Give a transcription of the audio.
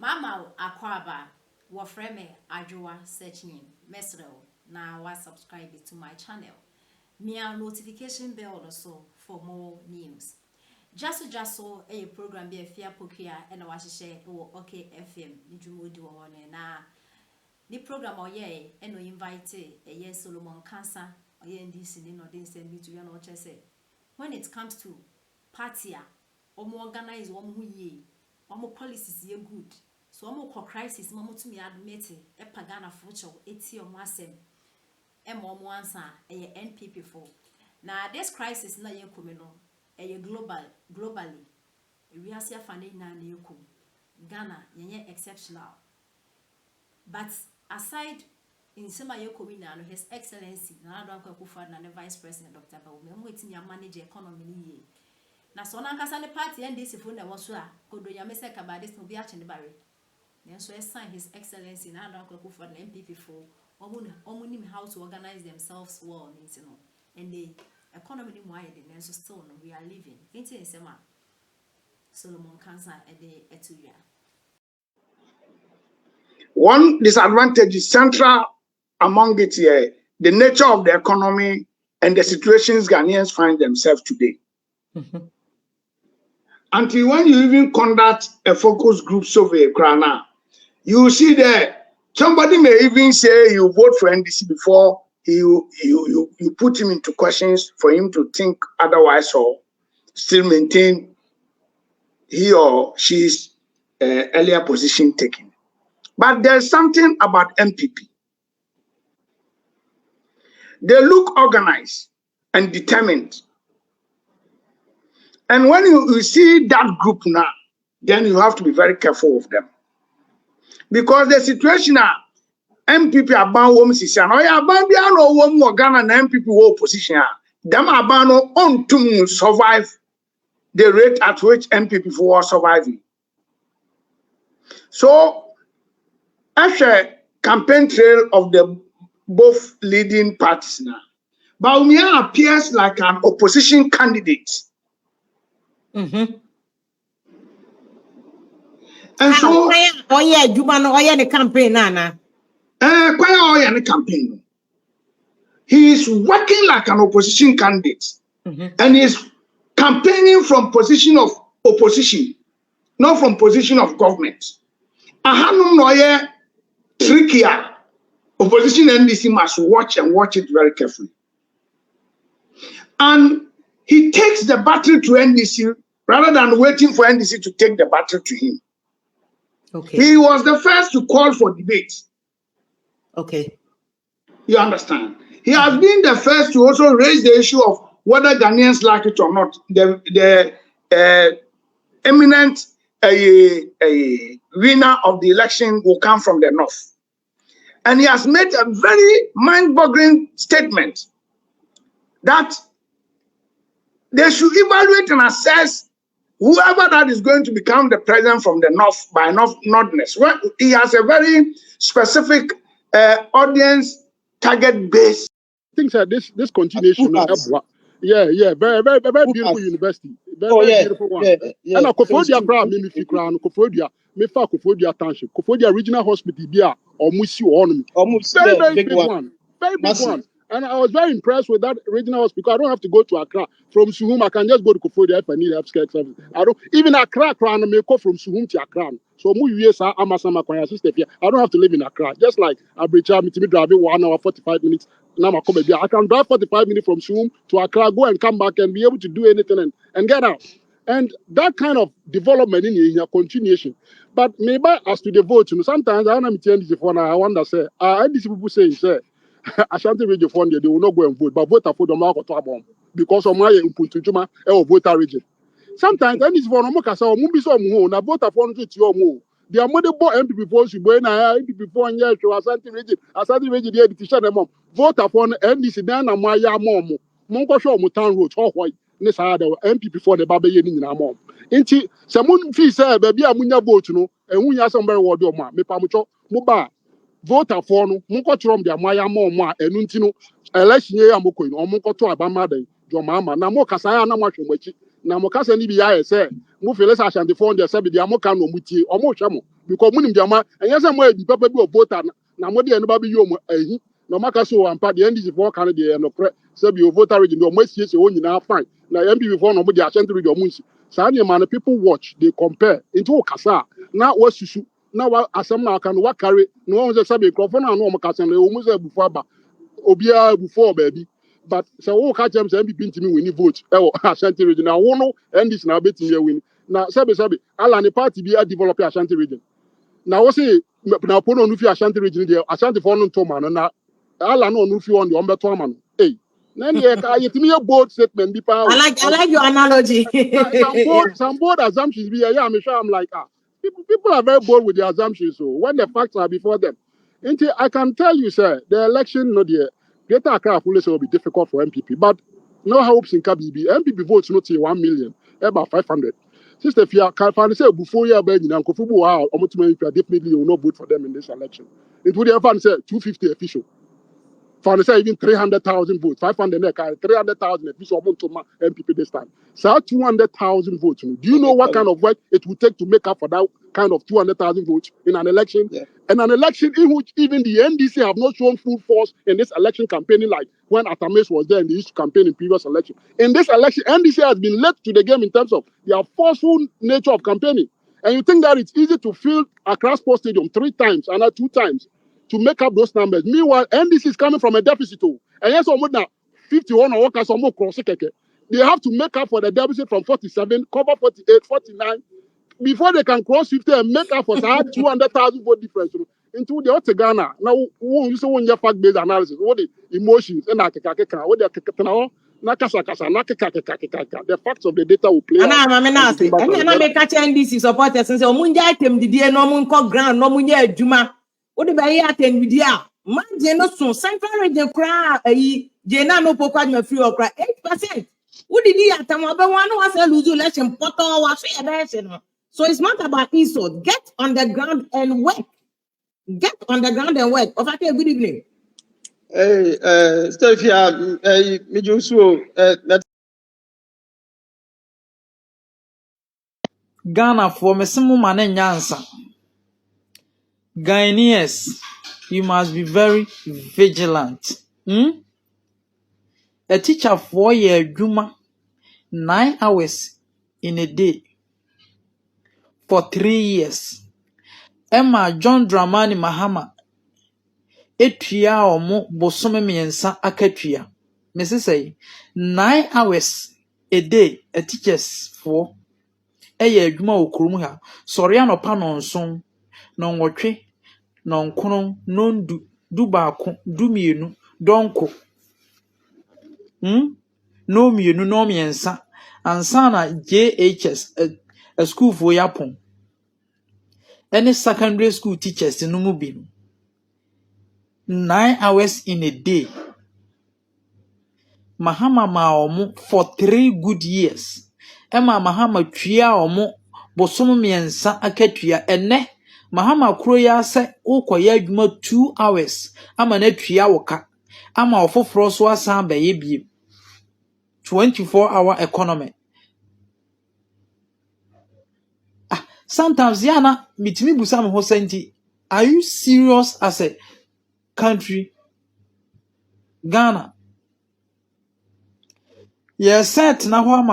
Mama Akwaba, wa frame Ajua searching mesro na wa subscribe to my channel. Mia notification bell also for more news. Just so a program be a fair pokia and a share or okay FM ni jumudi wa na ni program or ye and we invite a yes Solomon Nkansah or NDC no didn't send me to your no say. When it comes to party or more organize one who ye or more policies ye good. So I'm more crisis, Mamma to me admit a pagana future, 80 or more sem. Nkansah a NPP for. Now this crisis na ye kumino a globally. We are see finding na neokum. Ghana yenye exceptional. But aside in sema ye kumina His Excellency na Adwa Kufuor na Vice President Dr. Bawumia mo eti manage economy ni ye. Na so Nkansah ne party NDC for na woso a kodo ya mese kabade no bi a che ne bare. Then so sign His Excellency na Adwa Kufuor na NPP for omunim how to organize themselves well, you know, and the economy ni wide and so still no, we are living. Into in sema Solomon Nkansah at the etuya. One disadvantage is central among it here, the nature of the economy and the situations Ghanaians find themselves today. Until when you even conduct a focus group survey, you see that somebody may even say you vote for NDC before you put him into questions for him to think otherwise or still maintain he or she's earlier position taken. But there's something about NPP. They look organized and determined. And when you see that group now, then you have to be very careful of them. Because the situation now, NPP about women is an about the more Ghana and NPP war position. Them about on to survive the rate at which NPP was surviving. So, after campaign trail of the both leading parties now, Bawumia appears like an opposition candidate. And so, the campaign, Nana. Campaign. He is working like an opposition candidate, and he is campaigning from position of opposition, not from position of government. Ahanum noye trickier. Opposition NDC must watch it very carefully. And he takes the battle to NDC rather than waiting for NDC to take the battle to him. Okay. He was the first to call for debate. Okay. You understand? He has been the first to also raise the issue of whether Ghanaians like it or not. The eminent winner of the election will come from the north. And he has made a very mind-boggling statement that they should evaluate and assess whoever that is going to become the president from the north by northness. Well, he has a very specific audience target base. I think that this continuation, very beautiful university, very beautiful one. And Kofodia Crown, Mimifi Crown, Kofodia, Mefa Kofodia Township, Kofodia Regional Hospital, Bia, or Musi on very big one, very big one. And I was very impressed with that regional hospital. I don't have to go to Accra from Suhum. I can just go to Kofodia if I need healthcare service. I don't even Accra Crown may go from Suhum to Accra. So I don't have to live in Accra. Just like Abricha, me drive 1 hour 45 minutes. Now I can drive 45 minutes from Suhum to Accra, go and come back and be able to do anything and get out. And that kind of development in your continuation. But maybe as to the vote, sometimes I don't know before I wonder say, these people say, Ashanti region fund they will not go and vote, but vote for the market because of my input to Juma or voter region. Sometimes and this for no kasa o mubi so mu na voter for no to your mu. The amode bo NPP for you boy na NPP for nya to Ashanti region dey petition them voter for NDC dan na mo aya mom. Mo nko hwe o town road ho hoy ne sa da NPP for the baba ye ni nyina mom. Nti se mun fi say ba bia munya vote no ehun ya some very word o ma me pa mo cho mo ba voter for no munko trom dia moya mom a enu ntino election ye amoko no munko to abama den jo mama na mo kasa ya na mo hwemachi na mo kasa ni bi ya say mo feel say Ashanti for there say bi dia mo kan no mutie o mo hwe mo because mo nim dia ma enye say mo edi papa bi o voter na mo de no ba bi yo mo ahi no maka so ampa the NDC for kan de no pre say bi o voter region do mo asiesie o nyina fine na MPP for no mo de Ashanti region mo nsi saa ne man people watch they compare into kasa na wasusu na wa asem na aka no wa carry no won say sabe crofo na no mo kasa na o mu say bufu aba obia bufu baby but so wo ka chem say MPP ntimi win vote e wo Ashanti region na wo no NDC na betimi win na sabe ala ne party bi a develop Ashanti region na wo say na pono no fi Ashanti region dey Ashanti for no to man na ala no no fi on the on beto ama no eh na ne ka yetimi a bold statement bi pa I like your analogy. some bold assumptions be yeah I'm like people are very bold with their assumptions so when the facts are before them until I can tell you sir the election no the Greater Accra police will be difficult for MPP but no hopes in KBB MPP votes not 1 million about 500 sister if you can find say before you be nyina nkofu bu ha omotuma definitely you will not vote for them in this election it would have say 250 official for say even 300,000 votes, 500 300,000 if you want to MPP this time. So 200,000 votes. Do you know what kind of work it would take to make up for that kind of 200,000 votes in an election? Yeah. And an election in which even the NDC have not shown full force in this election campaigning like when Atames was there and they used to campaign in previous election. In this election, NDC has been led to the game in terms of their forceful nature of campaigning. And you think that it's easy to fill Accra Sports Stadium 3 times and not 2 times to make up those numbers. Meanwhile, NDC is coming from a deficit. And yes, now 51 or workers or more cross. They have to make up for the deficit from 47, cover 48, 49 before they can cross 50 and make up for 200,000 vote difference into the outer Ghana. Now, you say one year fact based analysis, what the emotions and what the the facts of the data will play out. And I'm make NDC supporters and say, "Omunja item the day no mun ko ground no munja adwuma." What the buy attend with ya? Man, no so central region cry. Jena no pokwa me free okra 8%. What did he atam one was a lose election poto was fair. So it's not about insult. Get on the ground and work. Get on the ground and work. Of good evening. Hey, Stefia, me just Ghana for Mesimu Mane Nkansah. Ghanaians, you must be very vigilant. A teacher 4-year Juma 9 hours in a day for 3 years. Emma John Dramani Mahama etua omo bosome miensa akatua. Mrs. say 9 hours a day a teachers for eye adwuma okurum ha. Sori anopa no nson no nwotwe no nkono no ndu dubaako dumienu donko no mienu no miensa ansa na JHS a school for yapon any secondary school teachers no mu bi 9 hours in a day. Mahama ma omo for 3 good years. Emma Mahama tua omo bosom miensa akatua ene Mahama kuro ya se ukoya adwuma 2 hours ama na tua woka ama ofoforo so asan baye biem 24-hour economy. Sometimes yana mitimi busa me ho senti, are you serious as a country? Ghana. Yes, set na ho ama